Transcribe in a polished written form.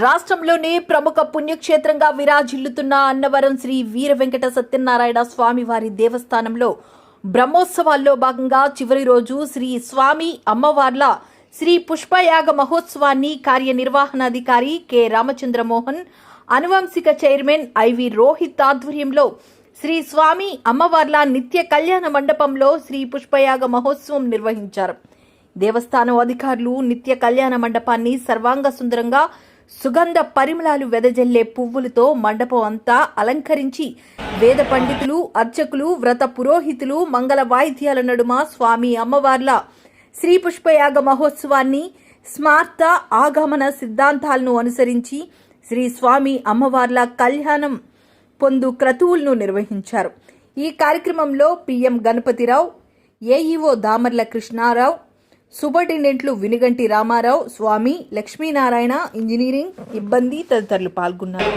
రాష్ట్రంలోనే ప్రముఖ పుణ్యక్షేత్రంగా విరాజిల్లుతున్న అన్నవరం శ్రీ వీర వెంకట సత్యనారాయణ స్వామి వారి దేవస్థానంలో బ్రహ్మోత్సవాల్లో భాగంగా చివరి రోజు శ్రీ స్వామి అమ్మవార్ల శ్రీ పుష్పయాగ మహోత్సవాన్ని కార్యనిర్వహణాధికారి కె రామచంద్రమోహన్, అనువంశిక చైర్మన్ ఐవి రోహిత్ ఆధ్వర్యంలో శ్రీ స్వామి అమ్మవార్ల నిత్య కళ్యాణ మండపంలో శ్రీ పుష్పయాగ మహోత్సవం నిర్వహించారు. దేవస్థానం అధికారులు నిత్య కళ్యాణ మండపాన్ని సర్వాంగ సుందరంగా సుగంధ పరిమళాలు వెదజల్లే పువ్వులతో మండపం అంతా అలంకరించి వేద పండితులు, అర్చకులు, వ్రత పురోహితులు మంగళ వాయిద్యాల నడుమ స్వామి అమ్మవార్ల శ్రీ పుష్పయాగ మహోత్సవాన్ని స్మార్త ఆగమన సిద్ధాంతాలను అనుసరించి శ్రీ స్వామి అమ్మవార్ల కళ్యాణం పొందు క్రతువులను నిర్వహించారు. ఈ కార్యక్రమంలో పిఎం గణపతిరావు, ఏఈఓ దామర్ల కృష్ణారావు, సూపరింటెండెంట్లు వినుగంటి రామారావు, స్వామి, లక్ష్మీనారాయణ, ఇంజనీరింగ్ ఇబ్బంది తదితరులు పాల్గొన్నారు.